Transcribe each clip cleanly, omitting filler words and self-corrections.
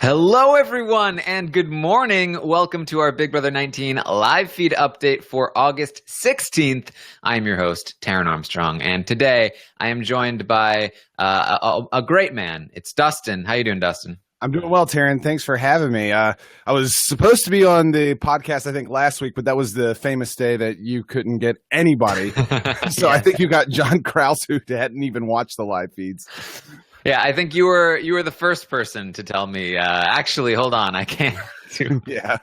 Hello, everyone, and good morning. Welcome to our Big Brother 19 live feed update for August 16th. I am your host, Taran Armstrong, and today I am joined by a great man. It's Dustin. How you doing, Dustin? I'm doing well, Taran. Thanks for having me. I was supposed to be on the podcast, I think, last week, but that was the famous day that you couldn't get anybody. So I think you got John Krause, who hadn't even watched the live feeds. Yeah, I think you were the first person to tell me. Actually, hold on, I can't. Yeah,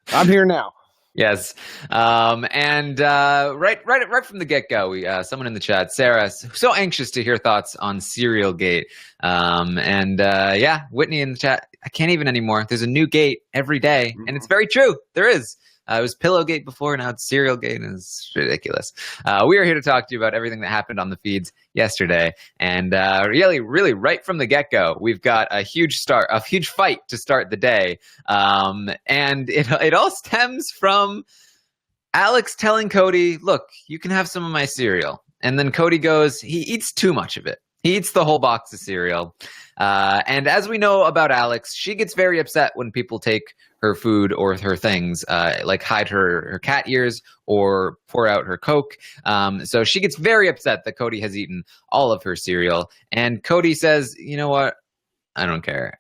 I'm here now. Yes, and right from the get-go, we someone in the chat, Sarah, so anxious to hear thoughts on Cereal Gate, yeah, Whitney in the chat. I can't even anymore. There's a new gate every day, and it's very true. There is. It was Pillowgate before, now it's Cereal Gate, and it's ridiculous. We are here to talk to you about everything that happened on the feeds yesterday, and really, right from the get-go, we've got a huge fight to start the day, and it all stems from Alex telling Cody, "Look, you can have some of my cereal," and then Cody goes, he eats too much of it. He eats the whole box of cereal, and as we know about Alex, she gets very upset when people take her food or her things, like hide her cat ears or pour out her Coke. So she gets very upset that Cody has eaten all of her cereal. And Cody says, "You know what? I don't care.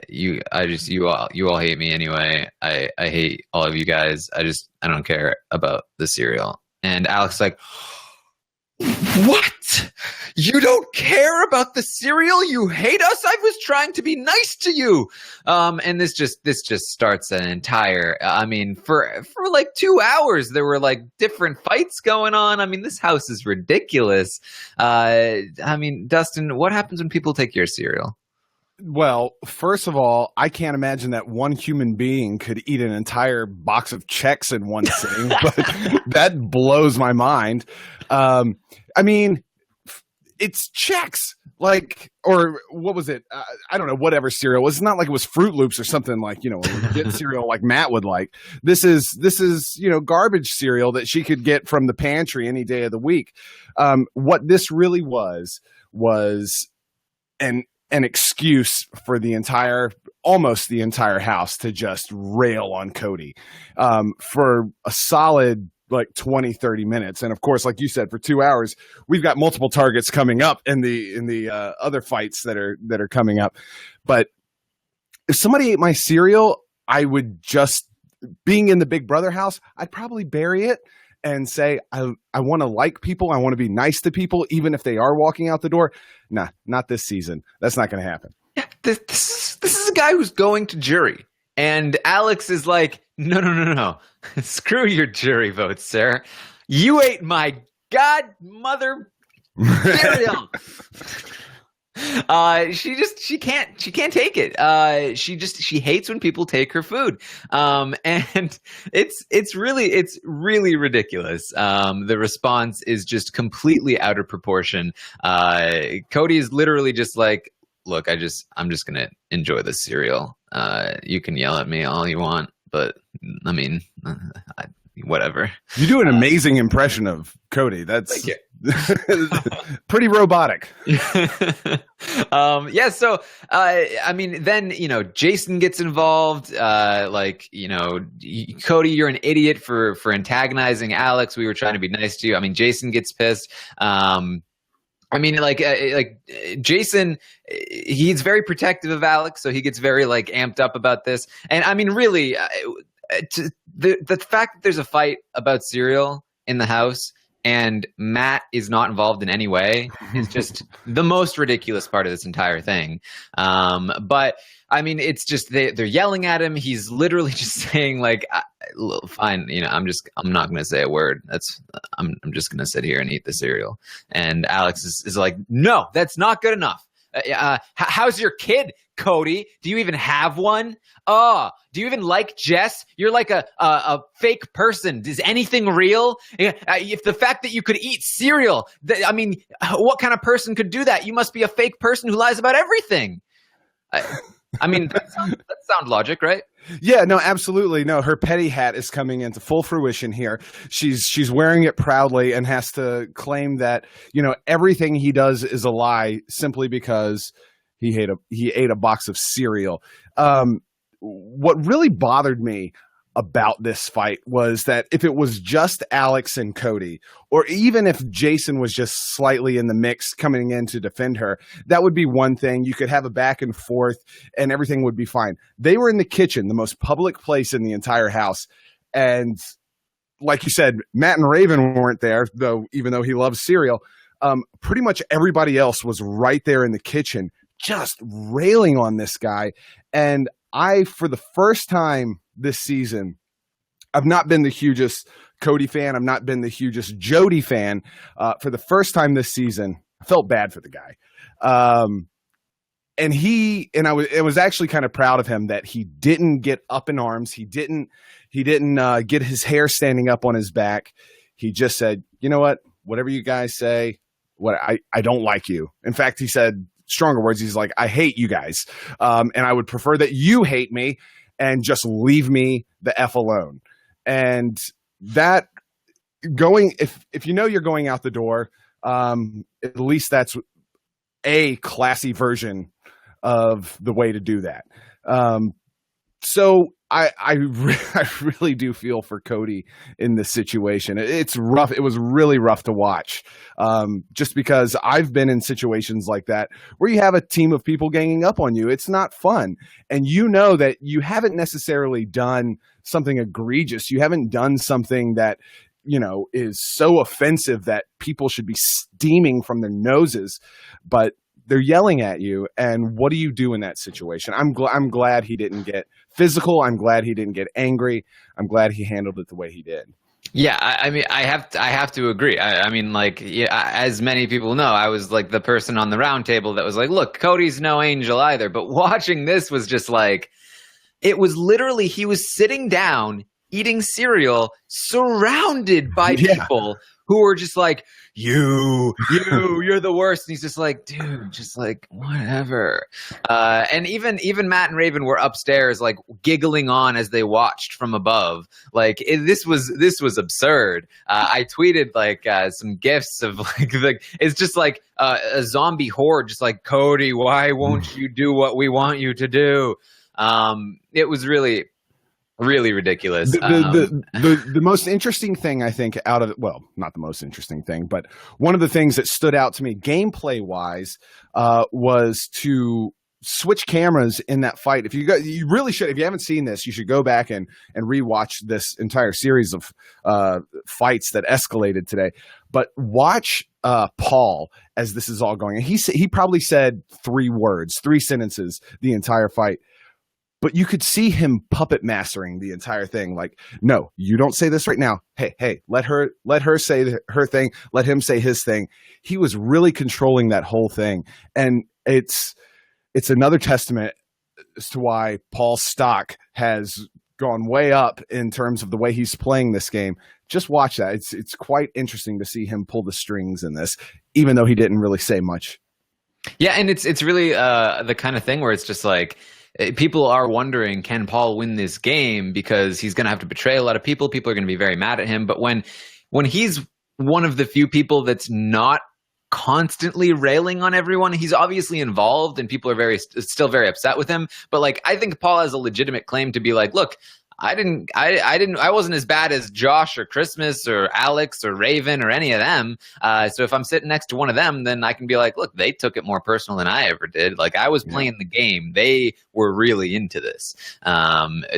You all hate me anyway. I hate all of you guys. I don't care about the cereal." And Alex is like, "What? You don't care about the cereal? You hate us? I was trying to be nice to you." And this just starts an entire, for like 2 hours, there were like different fights going on. I mean, this house is ridiculous. Dustin, what happens when people take your cereal? Well, first of all, I can't imagine that one human being could eat an entire box of Chex in one sitting, but that blows my mind. It's Chex, or what was it? I don't know, whatever cereal. It's not like it was Fruit Loops or something like, a legit cereal like Matt would like. This is, garbage cereal that she could get from the pantry any day of the week. What this really was an excuse for almost the entire house to just rail on Cody for a solid 20-30 minutes. And of course, like you said, for 2 hours, we've got multiple targets coming up in the other fights that are coming up. But if somebody ate my cereal, I would just, being in the Big Brother house, I'd probably bury it and say, I want to like people. I want to be nice to people, even if they are walking out the door. Nah, not this season. That's not going to happen. Yeah, this is a guy who's going to jury. And Alex is like, no. Screw your jury votes, Sarah. You ate my godmother cereal. She can't take it. She hates when people take her food. And it's really ridiculous. The response is just completely out of proportion. Cody is literally just like, "Look, I'm just gonna enjoy the cereal. You can yell at me all you want, but whatever." You do an amazing impression of Cody. That's pretty robotic. So then Jason gets involved. Cody, you're an idiot for antagonizing Alex. We were trying to be nice to you. Jason gets pissed. Jason, he's very protective of Alex, so he gets very amped up about this. And really, the fact that there's a fight about cereal in the house and Matt is not involved in any way is just the most ridiculous part of this entire thing. But it's just they're yelling at him. He's literally just saying "Fine, I'm not going to say a word. I'm just going to sit here and eat the cereal." And Alex is like, "No, that's not good enough. How's your kid, Cody? Do you even have one? Oh, do you even like Jess? You're like a fake person. Is anything real? If the fact that you could eat cereal, what kind of person could do that? You must be a fake person who lies about everything." That sounds logic, right? Yeah, no, absolutely. No, her petty hat is coming into full fruition here. She's wearing it proudly and has to claim that, everything he does is a lie simply because he ate a box of cereal. What really bothered me about this fight was that if it was just Alex and Cody, or even if Jason was just slightly in the mix coming in to defend her, that would be one thing. You could have a back and forth and everything would be fine. They were in the kitchen, the most public place in the entire house. And like you said, Matt and Raven weren't there, though, even though he loves cereal. Pretty much everybody else was right there in the kitchen, just railing on this guy. And for the first time this season, I've not been the hugest Cody fan. I've not been the hugest Jody fan. For the first time this season, I felt bad for the guy. And I was actually kind of proud of him that he didn't get up in arms. He didn't get his hair standing up on his back. He just said, you know what, whatever you guys say, I don't like you. In fact, he said stronger words. He's like, I hate you guys. And I would prefer that you hate me and just leave me the F alone. And that if you know you're going out the door, at least that's a classy version of the way to do that. So I really do feel for Cody in this situation. It's rough. It was really rough to watch, just because I've been in situations like that where you have a team of people ganging up on you. It's not fun. And you know that you haven't necessarily done something egregious. You haven't done something that, you know, is so offensive that people should be steaming from their noses, but they're yelling at you. And what do you do in that situation? I'm glad he didn't get physical. I'm glad he didn't get angry. I'm glad he handled it the way he did. Yeah, I mean, I have to agree. I mean, like, yeah, as many people know, I was like the person on the round table that was like, look, Cody's no angel either. But watching this was just like, it was literally, he was sitting down, eating cereal, surrounded by people who were just like, you're the worst. And he's just like, dude, just like, whatever. And even Matt and Raven were upstairs, like giggling on as they watched from above. Like this was absurd. I tweeted like some gifs of like it's just like a zombie horde, just like, Cody, why won't you do what we want you to do? It was really ridiculous. The most interesting thing, I think, not the most interesting thing, but one of the things that stood out to me gameplay wise was to switch cameras in that fight. You really should, if you haven't seen this, you should go back and rewatch this entire series of fights that escalated today. But watch Paul as this is all going. And he probably said 3 sentences the entire fight. But you could see him puppet mastering the entire thing. Like, no, you don't say this right now. Hey, let her say her thing. Let him say his thing. He was really controlling that whole thing. And it's another testament as to why Paul's stock has gone way up in terms of the way he's playing this game. Just watch that. It's quite interesting to see him pull the strings in this, even though he didn't really say much. Yeah, and it's really the kind of thing where it's just like, people are wondering, can Paul win this game? Because he's going to have to betray a lot of people. People are going to be very mad at him. But when he's one of the few people that's not constantly railing on everyone, he's obviously involved and people are still very upset with him. But like, I think Paul has a legitimate claim to be like, look, I wasn't as bad as Josh or Christmas or Alex or Raven or any of them. So if I'm sitting next to one of them, then I can be like, look, they took it more personal than I ever did. Like, I was playing the game. They were really into this.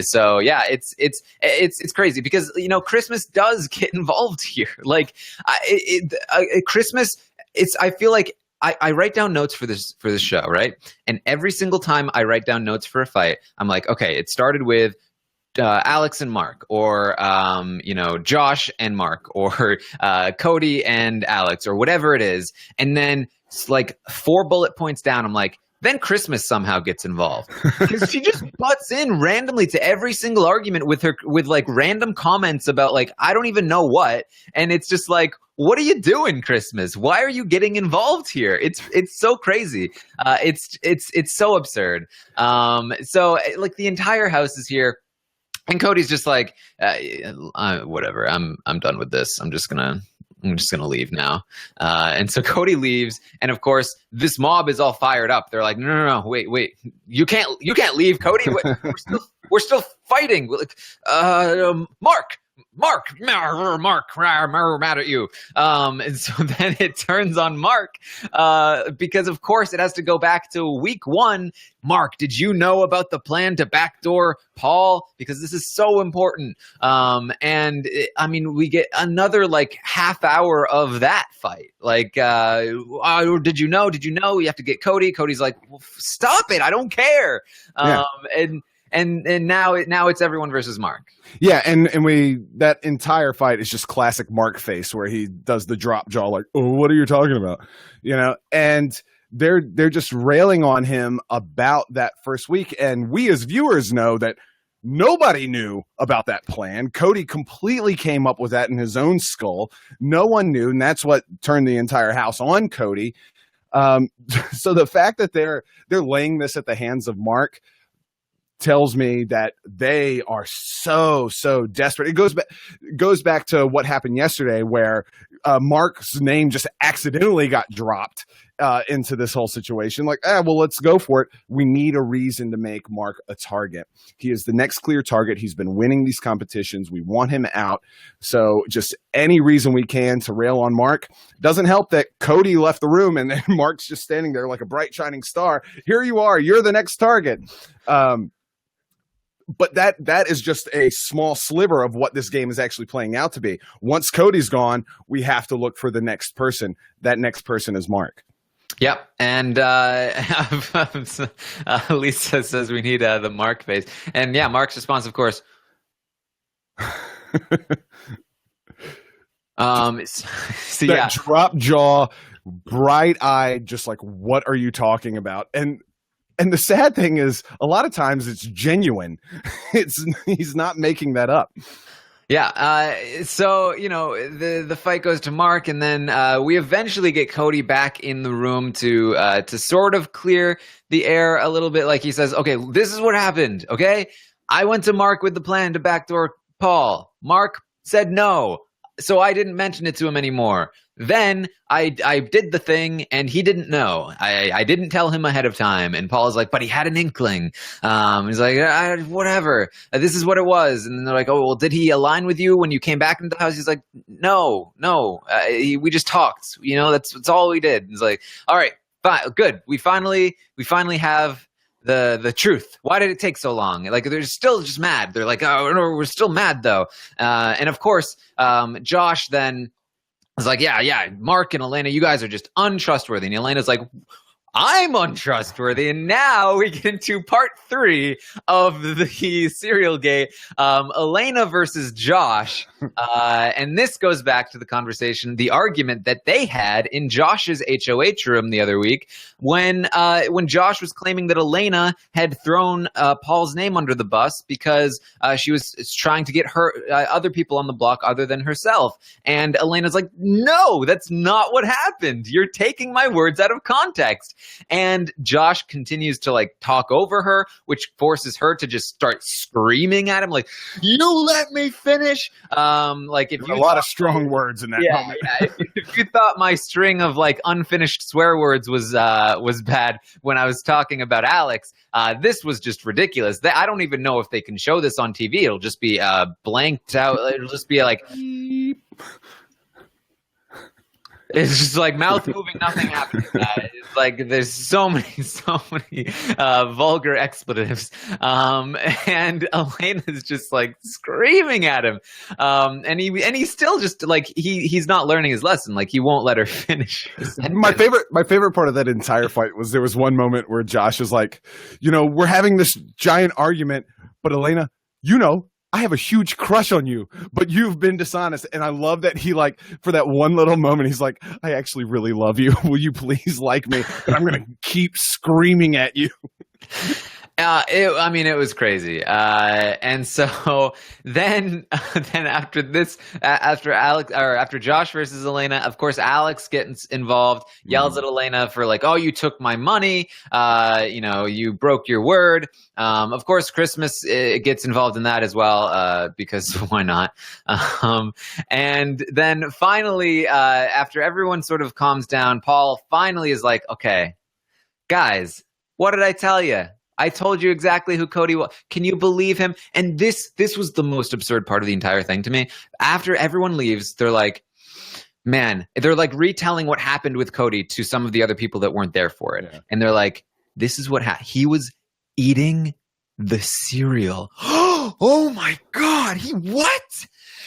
So yeah, it's crazy because, you know, Christmas does get involved here. Like Christmas, I feel like I write down notes for this show, right? And every single time I write down notes for a fight, I'm like, okay, it started with Alex and Mark, or Josh and Mark, or Cody and Alex, or whatever it is, and then like 4 bullet points down, I'm like, then Christmas somehow gets involved because she just butts in randomly to every single argument with like random comments about like I don't even know what, and it's just like, what are you doing, Christmas? Why are you getting involved here? It's so crazy. It's so absurd. So like the entire house is here. And Cody's just like, whatever. I'm done with this. I'm I'm just gonna leave now. And so Cody leaves, and of course this mob is all fired up. They're like, no, wait, you can't leave, Cody. We're still fighting. Mark, we're mad at you. And so then it turns on Mark, because of course it has to go back to week 1. Mark, did you know about the plan to backdoor Paul? Because this is so important. We get another like half hour of that fight. Like, did you know? You have to get Cody. Cody's like, well, stop it. I don't care. Yeah. And now it's everyone versus Mark. Yeah, and that entire fight is just classic Mark face where he does the drop jaw like, oh, what are you talking about? And they're just railing on him about that first week. And we as viewers know that nobody knew about that plan. Cody completely came up with that in his own skull. No one knew, and that's what turned the entire house on Cody. So the fact that they're laying this at the hands of Mark tells me that they are so desperate. It goes back to what happened yesterday, where Mark's name just accidentally got dropped into this whole situation. Like, well, let's go for it. We need a reason to make Mark a target. He is the next clear target. He's been winning these competitions. We want him out. So just any reason we can to rail on Mark. Doesn't help that Cody left the room and then Mark's just standing there like a bright shining star. Here you are. You're the next target. But that is just a small sliver of what this game is actually playing out to be. Once Cody's gone, we have to look for the next person. That next person is Mark. Yep, and Lisa says we need the Mark face. And yeah, Mark's response, of course. That drop jaw, bright eyed, just like, what are you talking about? And the sad thing is, a lot of times it's genuine. He's not making that up. Yeah. So the fight goes to Mark, and then we eventually get Cody back in the room to sort of clear the air a little bit. Like he says, "Okay, this is what happened. Okay, I went to Mark with the plan to backdoor Paul. Mark said no, so I didn't mention it to him anymore. Then I did the thing, and he didn't know. I didn't tell him ahead of time." And Paul is like, "But he had an inkling." He's like, "Whatever. This is what it was." And they're like, "Oh, well, did he align with you when you came back into the house?" He's like, "No. We just talked. That's all we did." He's like, "All right, fine, good. We finally have the truth. Why did it take so long?" Like, they're still just mad. They're like, "Oh, no, we're still mad though." And of course, Josh then is like, yeah, Mark and Elena, you guys are just untrustworthy. And Elena's like, I'm untrustworthy. And now we get into part 3 of the serial gate, Elena versus Josh. And this goes back to the conversation, the argument that they had in Josh's HOH room the other week when Josh was claiming that Elena had thrown Paul's name under the bus because she was trying to get her other people on the block other than herself. And Elena's like, no, that's not what happened. You're taking my words out of context. And Josh continues to like talk over her, which forces her to just start screaming at him, like, "You let me finish!" Like, if you a lot of strong words in that moment. Yeah. If you thought my string of like unfinished swear words was bad when I was talking about Alex, this was just ridiculous. I don't even know if they can show this on TV. It'll just be blanked out. It'll just be like. It's just like mouth moving, nothing happening. It's like there's so many vulgar expletives, and Elena's just like screaming at him, and he's still just like he's not learning his lesson. Like, he won't let her finish. My favorite part of that entire fight was there was one moment where Josh is like, we're having this giant argument, but Elena, I have a huge crush on you, but you've been dishonest. And I love that he, like, for that one little moment, he's like, I actually really love you. Will you please like me? And I'm going to keep screaming at you. It was crazy. And so then, then after this, after Josh versus Elena, of course, Alex gets involved, yells at Elena for like, "Oh, you took my money. You broke your word." Of course, Christmas gets involved in that as well, because why not? And then finally, after everyone sort of calms down, Paul finally is like, "Okay, guys, what did I tell you? I told you exactly who Cody was. Can you believe him?" And this was the most absurd part of the entire thing to me. After everyone leaves, they're like, retelling what happened with Cody to some of the other people that weren't there for it. Yeah. And they're like, this is what happened. He was eating the cereal. Oh my God. He what?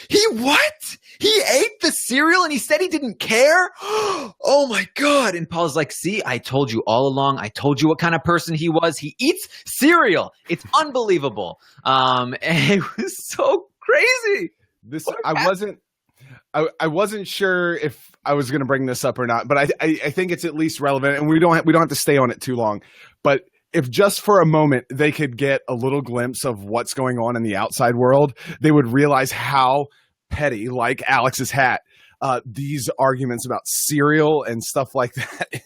He ate the cereal and he said he didn't care? Oh my God. And Paul's like, see, I told you all along. I told you what kind of person he was. He eats cereal. It's unbelievable. And it was so crazy. I wasn't sure if I was going to bring this up or not, but I think it's at least relevant, and we don't have to stay on it too long. But if just for a moment they could get a little glimpse of what's going on in the outside world, they would realize how petty, like Alex's hat, these arguments about cereal and stuff like that,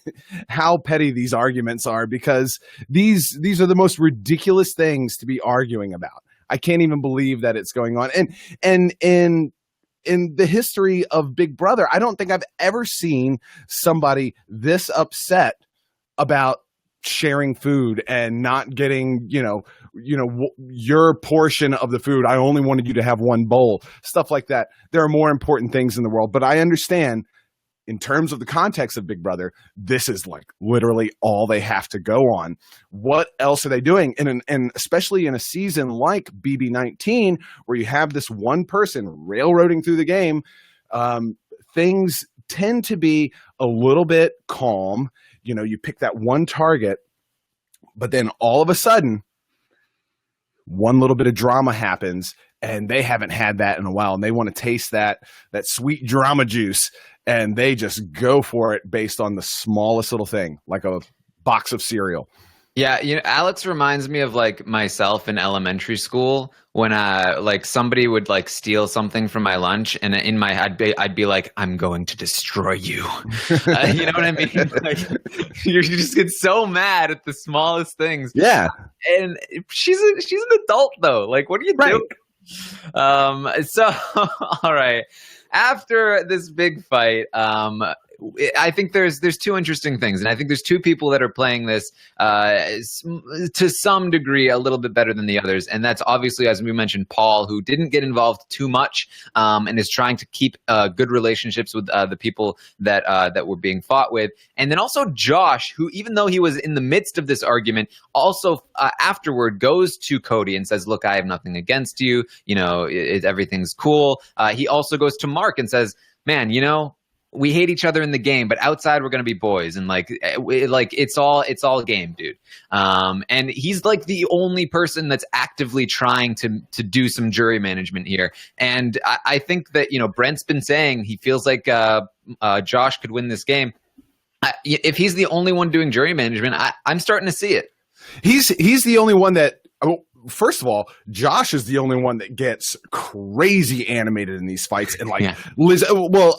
how petty these arguments are, because these are the most ridiculous things to be arguing about. I can't even believe that it's going on. And in the history of Big Brother, I don't think I've ever seen somebody this upset about sharing food and not getting, your portion of the food. I only wanted you to have one bowl, stuff like that. There are more important things in the world, but I understand in terms of the context of Big Brother, this is like literally all they have to go on. What else are they doing? And especially in a season like BB19, where you have this one person railroading through the game, things tend to be a little bit calm. You pick that one target, but then all of a sudden, one little bit of drama happens, and they haven't had that in a while, and they want to taste that sweet drama juice, and they just go for it based on the smallest little thing, like a box of cereal. Yeah, Alex reminds me of like myself in elementary school when somebody would like steal something from my lunch, and in my head I'd be like, I'm going to destroy you. You know what I mean? Like, you just get so mad at the smallest things. Yeah. And she's an adult though. Like, what are you doing? So all right. After this big fight, I think there's two interesting things, and I think there's two people that are playing this to some degree a little bit better than the others, and that's obviously, as we mentioned, Paul, who didn't get involved too much and is trying to keep good relationships with the people that were being fought with, and then also Josh, who, even though he was in the midst of this argument, also afterward goes to Cody and says, "Look, I have nothing against you. Everything's cool." He also goes to Mark and says, "Man, we hate each other in the game, but outside we're going to be boys." And it's all game, dude. And he's like the only person that's actively trying to do some jury management here. And I think that, Brent's been saying he feels like Josh could win this game. If he's the only one doing jury management, I'm starting to see it. He's the only one that, first of all, Josh is the only one that gets crazy animated in these fights. And Liz,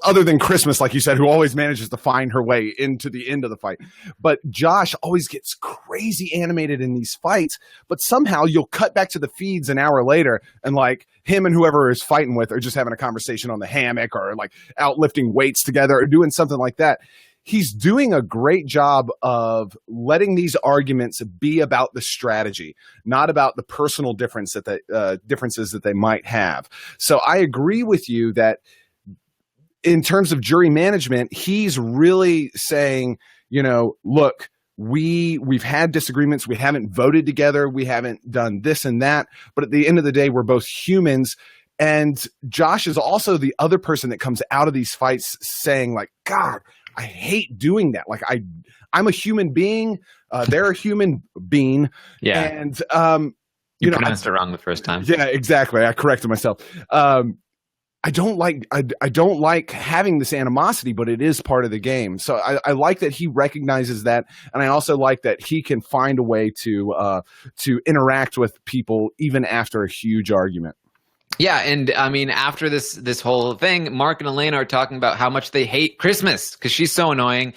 other than Christmas, like you said, who always manages to find her way into the end of the fight. But Josh always gets crazy animated in these fights. But somehow you'll cut back to the feeds an hour later, and like him and whoever is fighting with are just having a conversation on the hammock, or like out lifting weights together, or doing something like that. He's doing a great job of letting these arguments be about the strategy, not about the personal differences that they might have. So I agree with you that in terms of jury management, he's really saying, look, we've had disagreements. We haven't voted together. We haven't done this and that. But at the end of the day, we're both humans. And Josh is also the other person that comes out of these fights saying, like, God, I hate doing that. Like, I'm a human being. They're a human being. Yeah. And you pronounced it wrong the first time. Yeah, exactly. I corrected myself. I I don't like having this animosity, but it is part of the game. So I like that he recognizes that, and I also like that he can find a way to interact with people even after a huge argument. Yeah, and I mean, after this whole thing, Mark and Elena are talking about how much they hate Christmas because she's so annoying.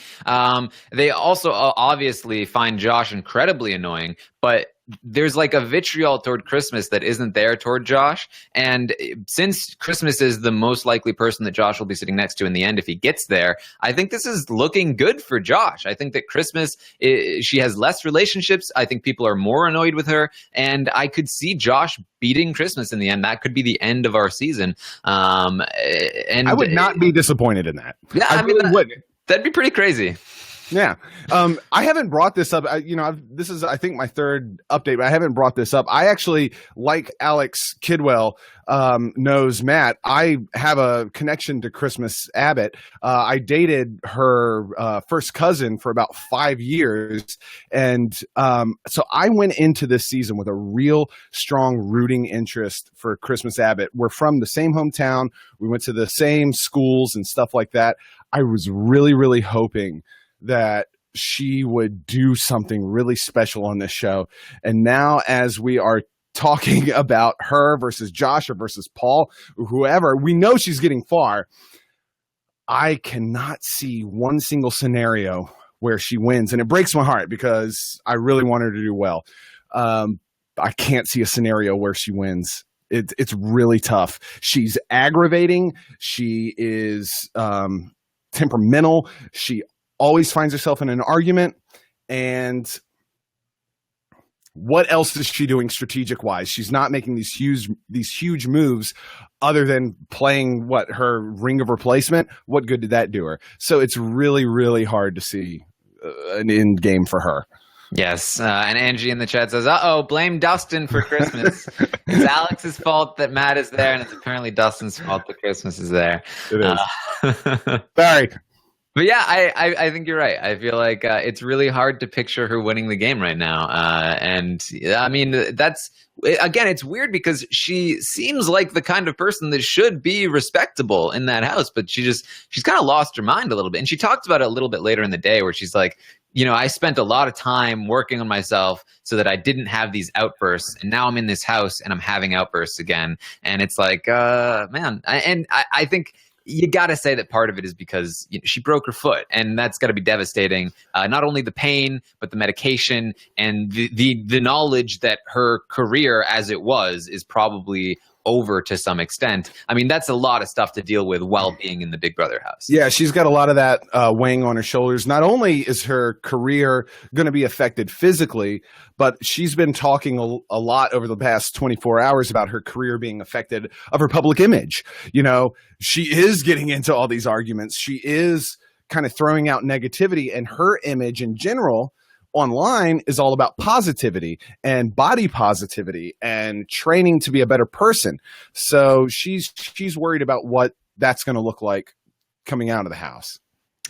They also obviously find Josh incredibly annoying, but there's like a vitriol toward Christmas that isn't there toward Josh. And since Christmas is the most likely person that Josh will be sitting next to in the end if he gets there, I think this is looking good for Josh. I think that Christmas, she has less relationships. I think people are more annoyed with her. And I could see Josh beating Christmas in the end. That could be the end of our season. And I would not be disappointed in that. Yeah, I mean, that'd be pretty crazy. Yeah. I haven't brought this up. This is, I think, my third update, but I haven't brought this up. I actually, like Alex Kidwell knows Matt, I have a connection to Christmas Abbott. I dated her first cousin for about 5 years. And so I went into this season with a real strong rooting interest for Christmas Abbott. We're from the same hometown. We went to the same schools and stuff like that. I was really, really hoping that she would do something really special on this show. And now, as we are talking about her versus Josh or versus Paul, or whoever, we know she's getting far. I cannot see one single scenario where she wins. And it breaks my heart because I really want her to do well. I can't see a scenario where she wins. It's really tough. She's aggravating. She is temperamental. She always finds herself in an argument. And what else is she doing strategic wise? She's not making these huge moves other than playing her ring of replacement. What good did that do her? So it's really, really hard to see an end game for her. Yes, and Angie in the chat says, blame Dustin for Christmas. It's Alex's fault that Matt is there, and it's apparently Dustin's fault that Christmas is there. It is. Sorry. But yeah, I think you're right. I feel like it's really hard to picture her winning the game right now. And I mean, it's weird because she seems like the kind of person that should be respectable in that house, but she's kind of lost her mind a little bit. And she talked about it a little bit later in the day where she's like, I spent a lot of time working on myself so that I didn't have these outbursts. And now I'm in this house and I'm having outbursts again. And it's like, man. I think you got to say that part of it is because she broke her foot, and that's got to be devastating. Not only the pain, but the medication and the knowledge that her career as it was is probably over to some extent. I mean, that's a lot of stuff to deal with while being in the Big Brother house. Yeah, she's got a lot of that weighing on her shoulders. Not only is her career going to be affected physically, but she's been talking a lot over the past 24 hours about her career being affected of her public image. She is getting into all these arguments. She is kind of throwing out negativity, and her image in general online is all about positivity and body positivity and training to be a better person. So she's worried about what that's going to look like coming out of the house.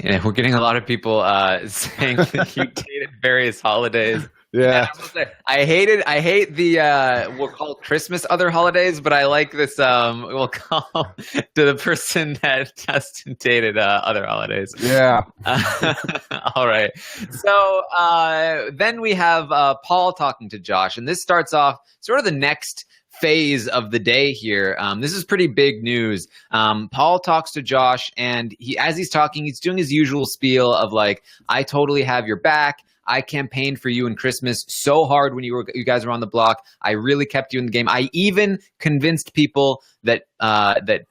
Yeah, we're getting a lot of people saying that you dated various holidays. Yeah. I hate the we'll call Christmas other holidays, but I like this we'll call to the person that Dustin dated other holidays. Yeah. All right. So then we have Paul talking to Josh, and this starts off sort of the next phase of the day here. This is pretty big news. Paul talks to Josh, and as he's talking, he's doing his usual spiel of like, I totally have your back. I campaigned for you in Christmas so hard when you guys were on the block. I really kept you in the game. I even convinced people that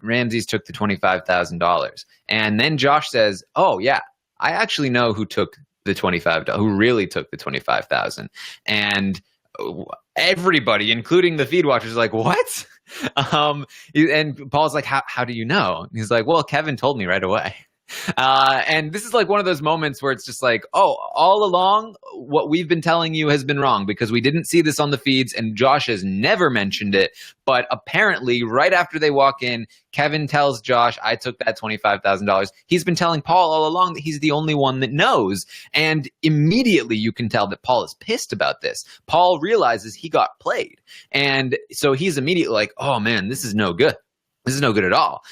Ramses took the $25,000. And then Josh says, "Oh yeah, I actually know who took the $25,000. Who really took the $25,000?" And everybody, including the feed watchers, is like, "What?" And Paul's like, "How do you know?" And he's like, "Well, Kevin told me right away." And this is like one of those moments where it's just like, all along, what we've been telling you has been wrong because we didn't see this on the feeds and Josh has never mentioned it. But apparently, right after they walk in, Kevin tells Josh, I took that $25,000. He's been telling Paul all along that he's the only one that knows. And immediately you can tell that Paul is pissed about this. Paul realizes he got played. And so he's immediately like, oh man, this is no good. This is no good at all.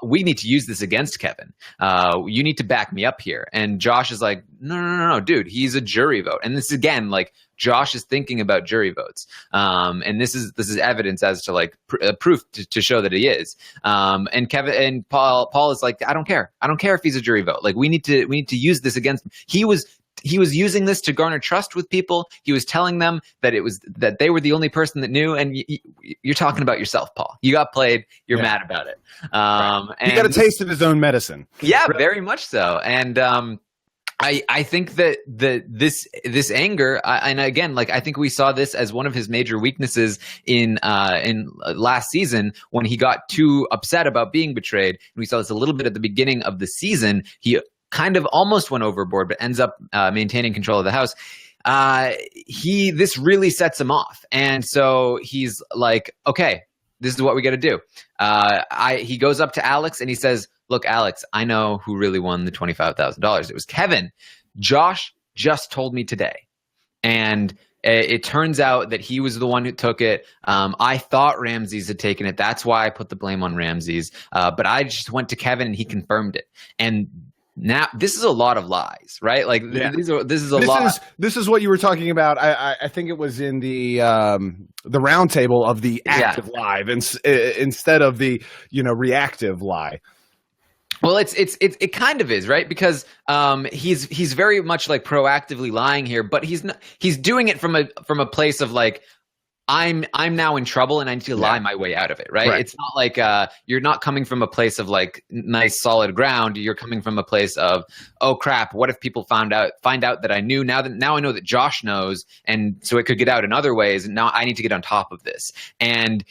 We need to use this against Kevin. You need to back me up here. And Josh is like, no, dude, he's a jury vote. And this again, like Josh is thinking about jury votes. And this is evidence as to like proof to show that he is. And Kevin and Paul is like, I don't care if he's a jury vote. Like we need to use this against him. He was using this to garner trust with people. He was telling them that they were the only person that knew. And you're talking about yourself, Paul. You got played. You're mad about it. Right. He got a taste of his own medicine. Yeah, very much so. And I think that this anger, and again, like I think we saw this as one of his major weaknesses in last season when he got too upset about being betrayed. And we saw this a little bit at the beginning of the season. He kind of almost went overboard, but ends up maintaining control of the house. This really sets him off, and so he's like, "Okay, this is what we got to do." He goes up to Alex and he says, "Look, Alex, I know who really won the $25,000. It was Kevin. Josh just told me today, and it turns out that he was the one who took it. I thought Ramses had taken it. That's why I put the blame on Ramses. But I just went to Kevin and he confirmed it." And now this is a lot of lies, right? Like this is a lot. This is what you were talking about. I think it was in the roundtable of the active lie instead of the reactive lie. Well, it kind of is, right? Because he's very much like proactively lying here, but he's doing it from a place of like, I'm now in trouble and I need to lie my way out of it, right? It's not like you're not coming from a place of like nice solid ground. You're coming from a place of, oh crap, what if people find out that I knew? Now I know that Josh knows, and so it could get out in other ways, and now I need to get on top of this. And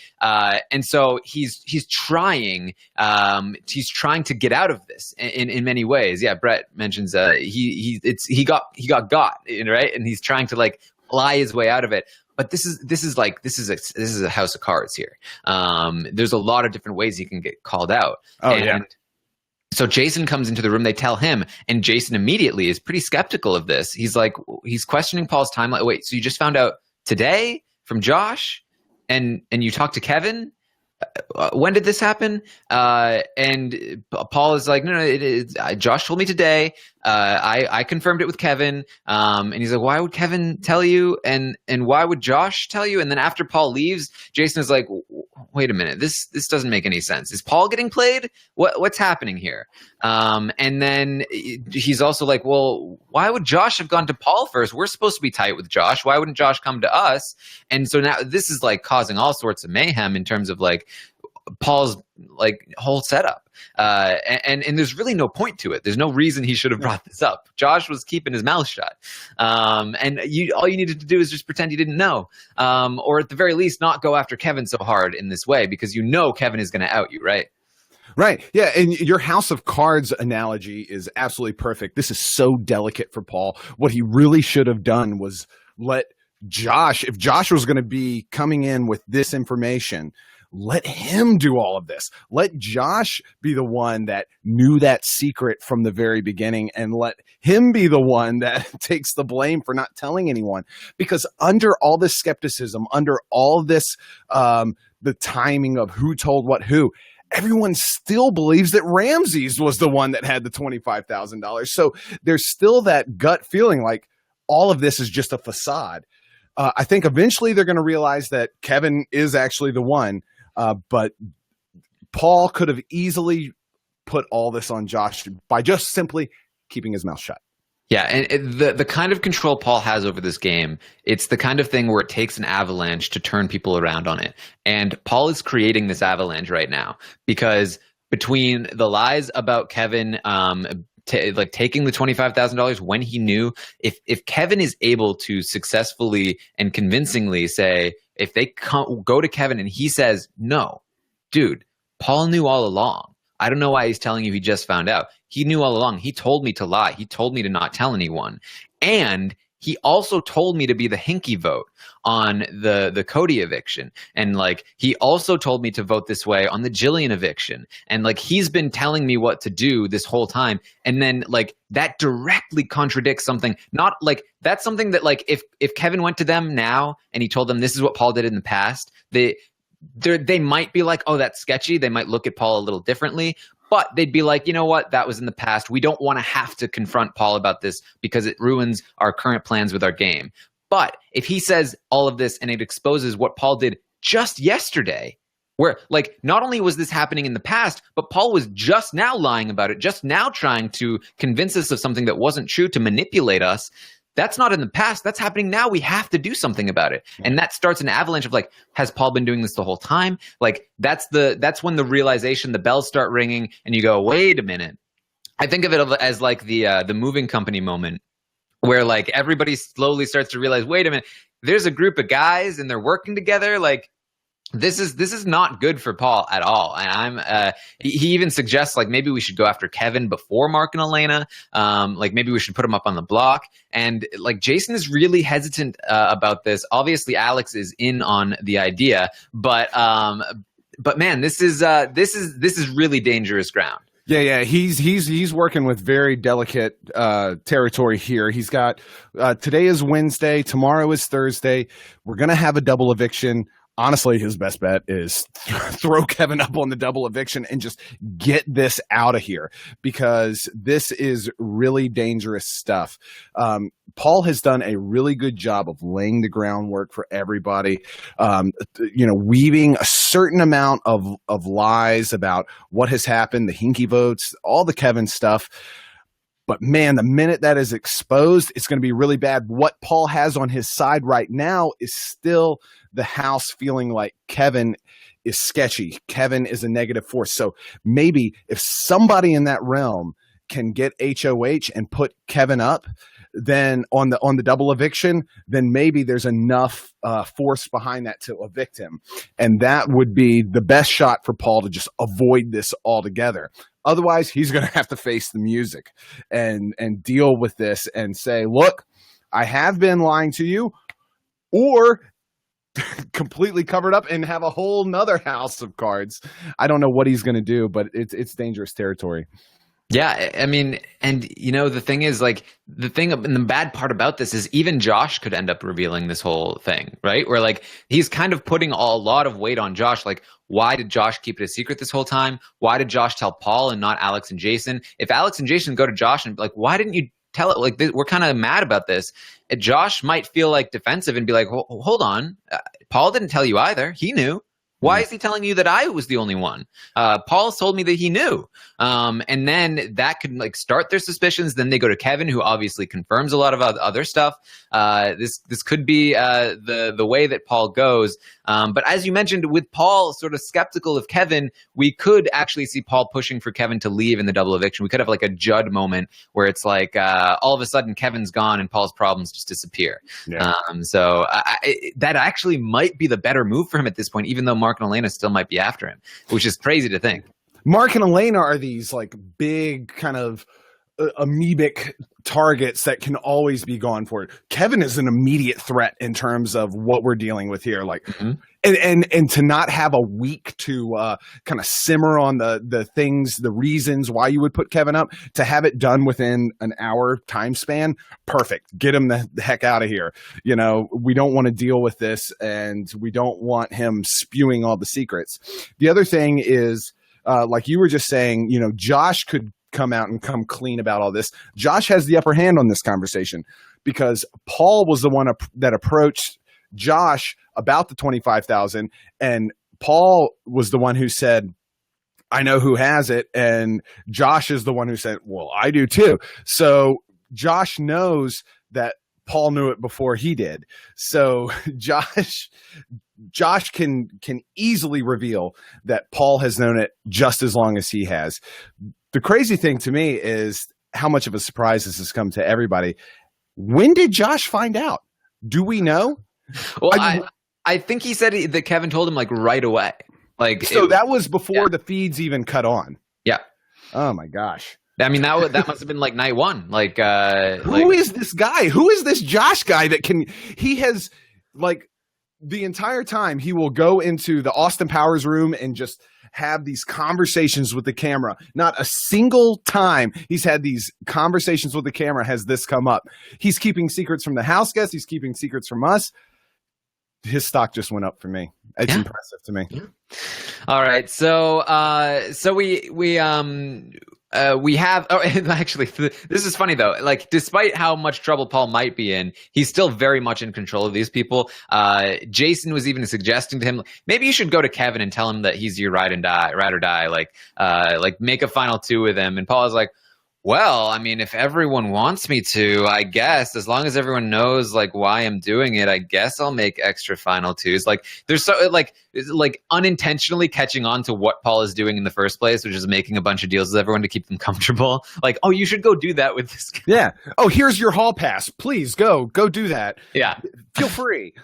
so he's trying to get out of this in many ways. Yeah, Brett mentions he got right, and he's trying to like lie his way out of it. But this is a house of cards here. There's a lot of different ways he can get called out. So Jason comes into the room. They tell him, and Jason immediately is pretty skeptical of this. He's questioning Paul's timeline. Wait, so you just found out today from Josh, and you talked to Kevin? When did this happen? And Paul is like, no, Josh told me today. I confirmed it with Kevin. And he's like, why would Kevin tell you? And why would Josh tell you? And then after Paul leaves, Jason is like, wait a minute, this doesn't make any sense. Is Paul getting played? What's happening here? And then he's also like, well, why would Josh have gone to Paul first? We're supposed to be tight with Josh. Why wouldn't Josh come to us? And so now this is like causing all sorts of mayhem in terms of like Paul's like whole setup. And there's really no point to it. There's no reason he should have brought this up. Josh was keeping his mouth shut. And all you needed to do is just pretend you didn't know. Or at the very least, not go after Kevin so hard in this way, because Kevin is going to out you, right? Right. Yeah. And your house of cards analogy is absolutely perfect. This is so delicate for Paul. What he really should have done was let Josh, if Josh was going to be coming in with this information, let him do all of this. Let Josh be the one that knew that secret from the very beginning, and let him be the one that takes the blame for not telling anyone. Because under all this skepticism, under all this, the timing of who told what who, everyone still believes that Ramses was the one that had the $25,000. So there's still that gut feeling like all of this is just a facade. I think eventually they're going to realize that Kevin is actually the one. But Paul could have easily put all this on Josh by just simply keeping his mouth shut. Yeah, and the kind of control Paul has over this game, it's the kind of thing where it takes an avalanche to turn people around on it. And Paul is creating this avalanche right now, because between the lies about Kevin taking the $25,000 when he knew, if Kevin is able to successfully and convincingly say, if they go to Kevin and he says, no, dude, Paul knew all along. I don't know why he's telling you he just found out. He knew all along. He told me to lie. He told me to not tell anyone. And he also told me to be the hinky vote on the Cody eviction. And like, he also told me to vote this way on the Jillian eviction. And like, he's been telling me what to do this whole time. And then like, that directly contradicts something. Not like, that's something that like, if Kevin went to them now and he told them this is what Paul did in the past, they might be like, oh, that's sketchy. They might look at Paul a little differently, but they'd be like, you know what? That was in the past. We don't want to have to confront Paul about this because it ruins our current plans with our game. But if he says all of this and it exposes what Paul did just yesterday, where like not only was this happening in the past, but Paul was just now lying about it, just now trying to convince us of something that wasn't true to manipulate us. That's not in the past. That's happening now. We have to do something about it. And that starts an avalanche of like, has Paul been doing this the whole time? Like that's when the realization, the bells start ringing and you go, wait a minute. I think of it as like the moving company moment where like everybody slowly starts to realize, wait a minute, there's a group of guys and they're working together. Like this is not good for Paul at all. And he even suggests like maybe we should go after Kevin before Mark and Elena. Like maybe we should put him up on the block. And like Jason is really hesitant about this. Obviously Alex is in on the idea, but man, this is really dangerous ground. Yeah. He's working with very delicate territory here. He's got today is Wednesday, tomorrow is Thursday. We're gonna have a double eviction. Honestly, his best bet is throw Kevin up on the double eviction and just get this out of here because this is really dangerous stuff. Paul has done a really good job of laying the groundwork for everybody, weaving a certain amount of lies about what has happened, the hinky votes, all the Kevin stuff. But man, the minute that is exposed, it's going to be really bad. What Paul has on his side right now is still the house feeling like Kevin is sketchy. Kevin is a negative force. So maybe if somebody in that realm can get HOH and put Kevin up, then on the double eviction, then maybe there's enough force behind that to evict him. And that would be the best shot for Paul to just avoid this altogether. Otherwise, he's going to have to face the music and deal with this and say, look, I have been lying to you, or completely covered up and have a whole nother house of cards. I don't know what he's going to do, but it's dangerous territory. Yeah, I mean, and the thing is, like, the thing and the bad part about this is even Josh could end up revealing this whole thing, right? Where like he's kind of putting a lot of weight on Josh. Like, why did Josh keep it a secret this whole time? Why did Josh tell Paul and not Alex and Jason? If Alex and Jason go to Josh and be like, why didn't you tell it? Like, we're kind of mad about this. Josh might feel like defensive and be like, hold on, Paul didn't tell you either. He knew. Why is he telling you that I was the only one? Paul told me that he knew. And then that could like start their suspicions. Then they go to Kevin, who obviously confirms a lot of other stuff. This could be the way that Paul goes. But as you mentioned, with Paul sort of skeptical of Kevin, we could actually see Paul pushing for Kevin to leave in the double eviction. We could have like a Judd moment where it's like all of a sudden Kevin's gone and Paul's problems just disappear. Yeah. So that actually might be the better move for him at this point, even though Mark and Elena still might be after him, which is crazy to think. Mark and Elena are these like big kind of amoebic targets that can always be gone for it. Kevin is an immediate threat in terms of what we're dealing with here. Like, and to not have a week to kind of simmer on the things, the reasons why you would put Kevin up, to have it done within an hour time span, perfect. Get him the heck out of here. We don't want to deal with this, and we don't want him spewing all the secrets. The other thing is, like you were just saying, Josh could come out and come clean about all this. Josh has the upper hand on this conversation because Paul was the one that approached Josh about the 25,000, and Paul was the one who said, I know who has it, and Josh is the one who said, well, I do too. So Josh knows that Paul knew it before he did. So Josh can easily reveal that Paul has known it just as long as he has. The crazy thing to me is how much of a surprise this has come to everybody. When did Josh find out? Do we know? Well, I think he said that Kevin told him like right away. Like, so that was before the feeds even cut on. Yeah. Oh my gosh. I mean, that must have been like night one. Like, who is this guy? Who is this Josh guy that he has like the entire time he will go into the Austin Powers room and just have these conversations with the camera. Not a single time he's had these conversations with the camera has this come up. He's keeping secrets from the house guests. He's keeping secrets from us. his stock just went up for me. It's impressive to me. Yeah. All right, so we have. Oh, and actually, this is funny though. Like, despite how much trouble Paul might be in, he's still very much in control of these people. Jason was even suggesting to him, maybe you should go to Kevin and tell him that he's your ride or die. Like make a final two with him. And Paul was like, well, I mean, if everyone wants me to, I guess, as long as everyone knows like why I'm doing it, I guess I'll make extra final twos. Like there's so like unintentionally catching on to what Paul is doing in the first place, which is making a bunch of deals with everyone to keep them comfortable. Like, oh, you should go do that with this guy. Yeah. Oh, here's your hall pass. Please go do that. Yeah. Feel free.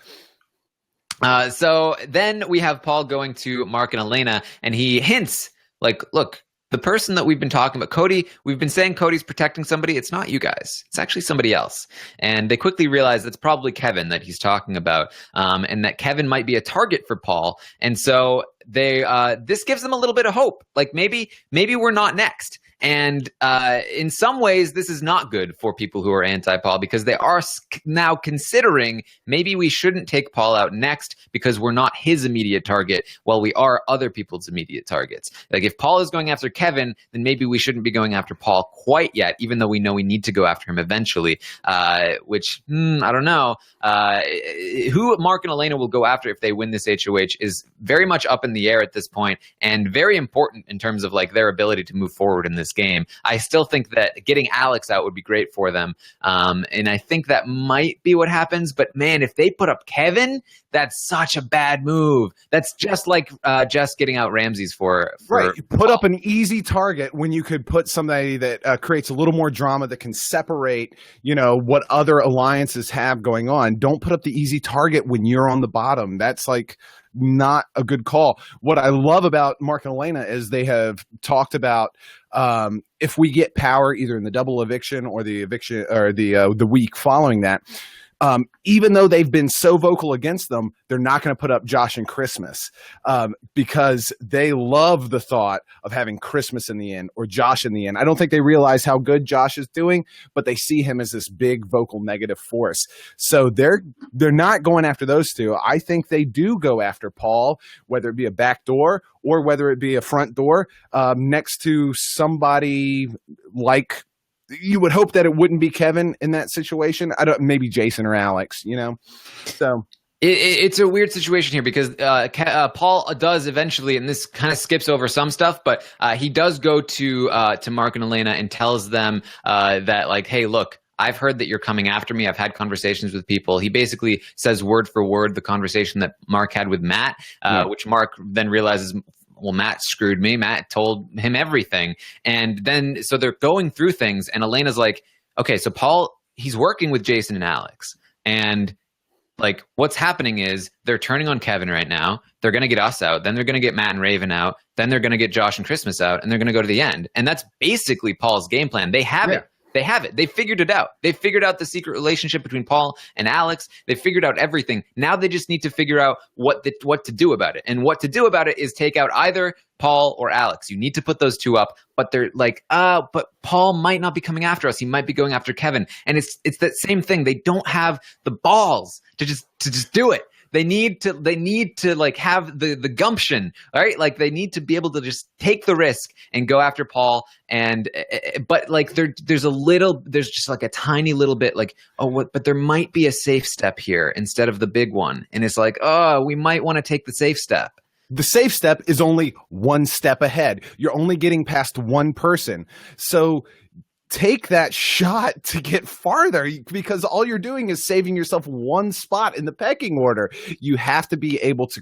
So then we have Paul going to Mark and Elena, and he hints like, look, the person that we've been talking about, Cody, we've been saying Cody's protecting somebody. It's not you guys. It's actually somebody else. And they quickly realize it's probably Kevin that he's talking about, and that Kevin might be a target for Paul. And so this gives them a little bit of hope. Like maybe we're not next. And in some ways, this is not good for people who are anti-Paul, because they are now considering maybe we shouldn't take Paul out next because we're not his immediate target while we are other people's immediate targets. Like if Paul is going after Kevin, then maybe we shouldn't be going after Paul quite yet, even though we know we need to go after him eventually, which I don't know. Who Mark and Elena will go after if they win this HOH is very much up in the air at this point, and very important in terms of like their ability to move forward in this game. I still think that getting Alex out would be great for them, and I think that might be what happens. But man, if they put up Kevin, that's such a bad move. That's just like Jess getting out Ramses for right. Put up an easy target when you could put somebody that creates a little more drama, that can separate, what other alliances have going on. Don't put up the easy target when you're on the bottom. That's like not a good call. What I love about Mark and Elena is they have talked about if we get power either in the double eviction or the eviction or the week following that, even though they've been so vocal against them, they're not going to put up Josh and Christmas because they love the thought of having Christmas in the end or Josh in the end. I don't think they realize how good Josh is doing, but they see him as this big vocal negative force. So they're not going after those two. I think they do go after Paul, whether it be a back door or whether it be a front door next to somebody like. You would hope that it wouldn't be Kevin in that situation. Maybe Jason or Alex, So it's a weird situation here because Paul does eventually, and this kind of skips over some stuff, but he does go to Mark and Elena and tells them that like, hey, look, I've heard that you're coming after me. I've had conversations with people. He basically says word for word the conversation that Mark had with Matt, which Mark then realizes, well, Matt screwed me. Matt told him everything. And then, so they're going through things, and Elena's like, okay, so Paul, he's working with Jason and Alex. And like, what's happening is they're turning on Kevin right now. They're going to get us out. Then they're going to get Matt and Raven out. Then they're going to get Josh and Christmas out, and they're going to go to the end. And that's basically Paul's game plan. They have it. They have it. They figured it out. They figured out the secret relationship between Paul and Alex. They figured out everything. Now they just need to figure out what to do about it. And what to do about it is take out either Paul or Alex. You need to put those two up. But they're like, but Paul might not be coming after us. He might be going after Kevin. And it's that same thing. They don't have the balls to just do it. They need to like have the gumption, right? Like they need to be able to just take the risk and go after Paul. And but like there's just like a tiny little bit like, but there might be a safe step here instead of the big one. And it's like, we might want to take the safe step. The safe step is only one step ahead. You're only getting past one person. So take that shot to get farther, because all you're doing is saving yourself one spot in the pecking order. You have to be able to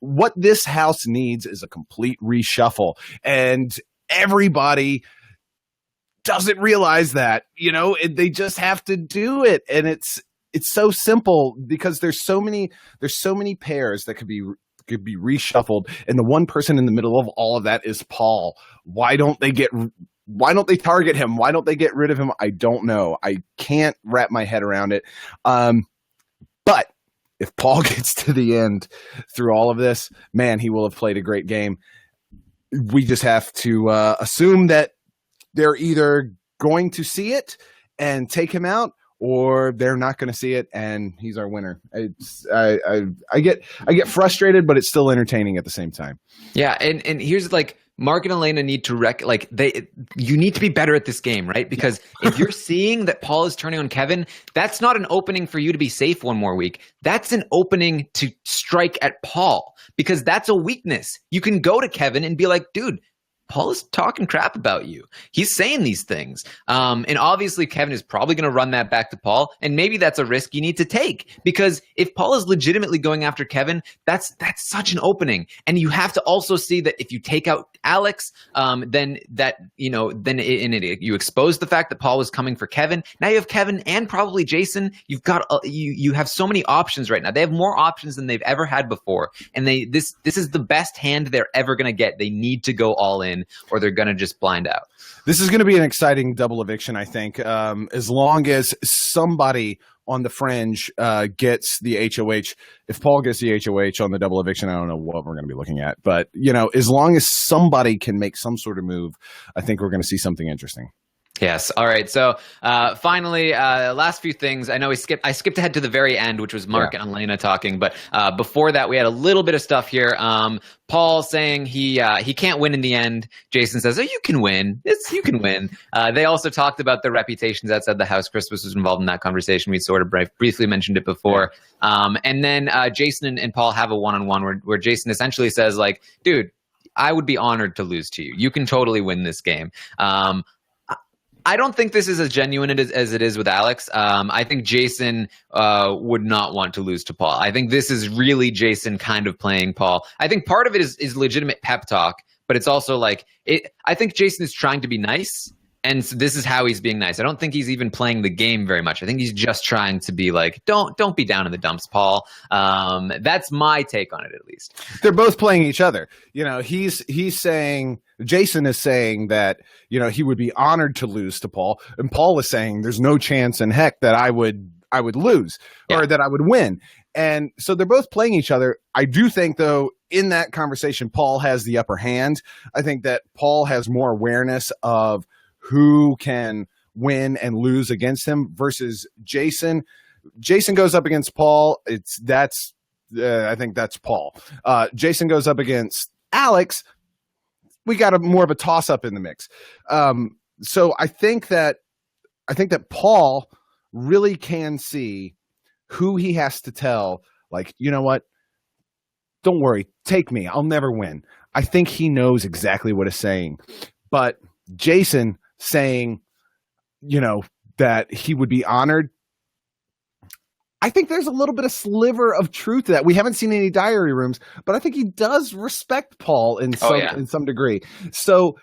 what this house needs is a complete reshuffle. And everybody doesn't realize that, they just have to do it. And it's so simple because there's so many pairs that could be reshuffled. And the one person in the middle of all of that is Paul. Why don't they target him? Why don't they get rid of him? I don't know. I can't wrap my head around it. But if Paul gets to the end through all of this, man, he will have played a great game. We just have to assume that they're either going to see it and take him out, or they're not going to see it, and he's our winner. I get frustrated, but it's still entertaining at the same time. Yeah, and here's like Mark and Elena need to you need to be better at this game, right? Because if you're seeing that Paul is turning on Kevin, that's not an opening for you to be safe one more week. That's an opening to strike at Paul, because that's a weakness. You can go to Kevin and be like, dude, Paul is talking crap about you. He's saying these things. And obviously Kevin is probably going to run that back to Paul. And maybe that's a risk you need to take, because if Paul is legitimately going after Kevin, that's such an opening. And you have to also see that if you take out Alex, then you expose the fact that Paul was coming for Kevin. Now you have Kevin and probably Jason. You've got you have so many options right now. They have more options than they've ever had before. And this is the best hand they're ever going to get. They need to go all in, or they're going to just blind out. This is going to be an exciting double eviction, I think, as long as somebody on the fringe gets the HOH. If Paul gets the HOH on the double eviction, I don't know what we're going to be looking at. But, as long as somebody can make some sort of move, I think we're going to see something interesting. Yes. All right. So finally, last few things. I know I skipped ahead to the very end, which was Mark and Elena talking. But before that, we had a little bit of stuff here. Paul saying he can't win in the end. Jason says, "Oh, you can win. You can win." They also talked about their reputations outside the house. Christmas was involved in that conversation. We sort of briefly mentioned it before. And then Jason and Paul have a one-on-one where Jason essentially says, like, "Dude, I would be honored to lose to you. You can totally win this game." I don't think this is as genuine as it is with Alex. I think Jason would not want to lose to Paul. I think this is really Jason kind of playing Paul. I think part of it is legitimate pep talk, but it's also like I think Jason is trying to be nice, and so this is how he's being nice. I don't think he's even playing the game very much. I think he's just trying to be like, don't be down in the dumps, Paul. That's my take on it, at least. They're both playing each other. He's saying, Jason is saying that, he would be honored to lose to Paul, and Paul is saying there's no chance in heck that I would lose or that I would win. And so they're both playing each other. I do think, though, in that conversation, Paul has the upper hand. I think that Paul has more awareness of who can win and lose against him versus Jason. Jason goes up against Paul. I think that's Paul. Jason goes up against Alex. We got more of a toss up in the mix. So I think that Paul really can see who he has to tell. Like, you know what? Don't worry. Take me. I'll never win. I think he knows exactly what he's saying. But Jason saying, that he would be honored, I think there's a little bit of sliver of truth to that. We haven't seen any diary rooms, but I think he does respect Paul in some degree. So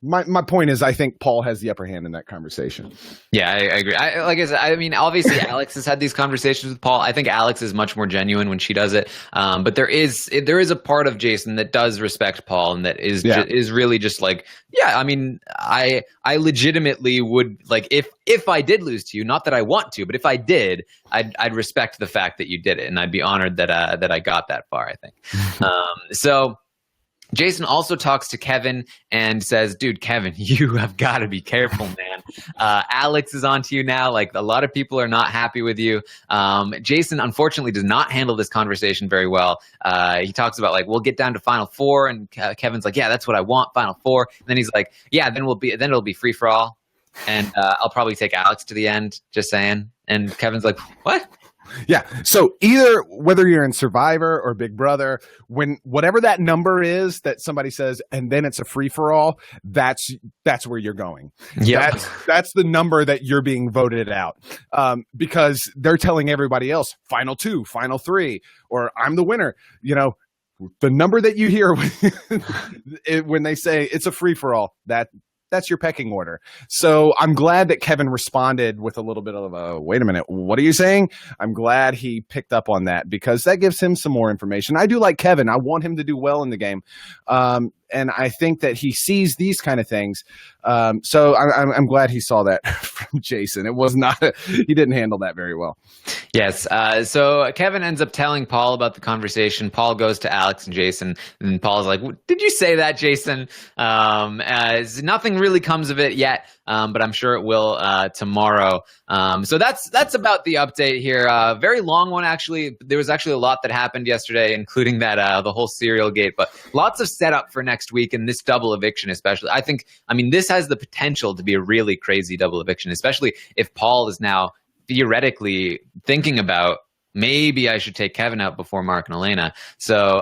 My point is, I think Paul has the upper hand in that conversation. Yeah, I agree. Like I said, I mean, obviously Alex has had these conversations with Paul. I think Alex is much more genuine when she does it. But there is a part of Jason that does respect Paul, and that is really just like, yeah. I mean, I legitimately would, like, if I did lose to you, not that I want to, but if I did, I'd respect the fact that you did it, and I'd be honored that I got that far, I think. So Jason also talks to Kevin and says, dude, Kevin, you have got to be careful, man. Alex is on to you now. Like, a lot of people are not happy with you. Jason, unfortunately, does not handle this conversation very well. He talks about, like, we'll get down to Final Four. And Kevin's like, yeah, that's what I want, Final Four. And then he's like, yeah, then it'll be free for all. And I'll probably take Alex to the end, just saying. And Kevin's like, what? Yeah. So either whether you're in Survivor or Big Brother, whatever that number is that somebody says, and then it's a free for all, that's where you're going. Yeah. That's the number that you're being voted out. Because they're telling everybody else, final two, final three, or I'm the winner. The number that you hear when they say it's a free for all, that's your pecking order. So I'm glad that Kevin responded with a little bit of a, wait a minute, what are you saying? I'm glad he picked up on that, because that gives him some more information. I do like Kevin. I want him to do well in the game. And I think that he sees these kind of things. So I'm glad he saw that from Jason. It was not, he didn't handle that very well. Yes. So Kevin ends up telling Paul about the conversation. Paul goes to Alex and Jason, and Paul's like, "Did you say that, Jason?" As nothing really comes of it yet, but I'm sure it will tomorrow. So that's about the update here. Very long one, actually. There was actually a lot that happened yesterday, including that the whole cereal gate, but lots of setup for next week and this double eviction, especially. I mean, this has the potential to be a really crazy double eviction, especially if Paul is now theoretically thinking about maybe I should take Kevin out before Mark and Elena. So,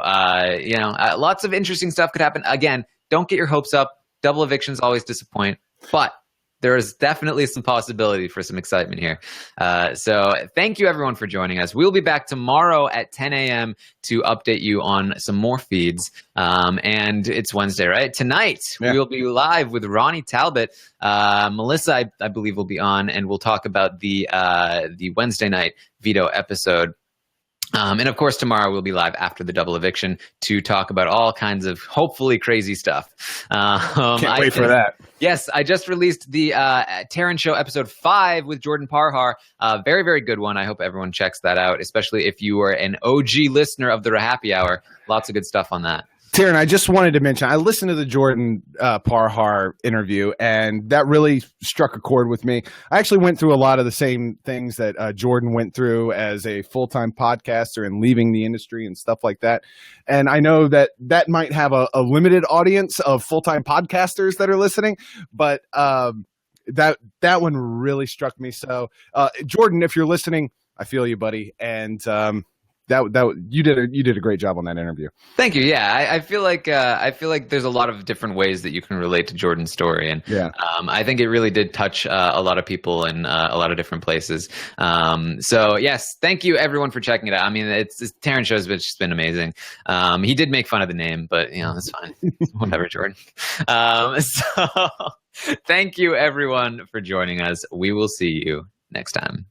lots of interesting stuff could happen. Again, don't get your hopes up. Double evictions always disappoint, but there is definitely some possibility for some excitement here. So thank you everyone for joining us. We'll be back tomorrow at 10 a.m. to update you on some more feeds. And it's Wednesday, right? Tonight, we'll be live with Ronnie Talbot. Melissa, I believe, will be on, and we'll talk about the Wednesday night veto episode. And of course, tomorrow we'll be live after the double eviction to talk about all kinds of hopefully crazy stuff. Can't wait for that. Yes, I just released the Taran Show episode 5 with Jordan Parhar. Very, very good one. I hope everyone checks that out, especially if you are an OG listener of the Happy Hour. Lots of good stuff on that. Taran, I just wanted to mention, I listened to the Jordan Parhar interview, and that really struck a chord with me. I actually went through a lot of the same things that Jordan went through as a full-time podcaster and leaving the industry and stuff like that. And I know that might have a limited audience of full-time podcasters that are listening, but that one really struck me. So, Jordan, if you're listening, I feel you, buddy. And you did a great job on that interview. Thank you. Yeah, I feel like there's a lot of different ways that you can relate to Jordan's story, and I think it really did touch a lot of people in a lot of different places. So yes, thank you everyone for checking it out. I mean, it's Taran Show's just been amazing. He did make fun of the name, but it's fine. Whatever, Jordan. So thank you everyone for joining us. We will see you next time.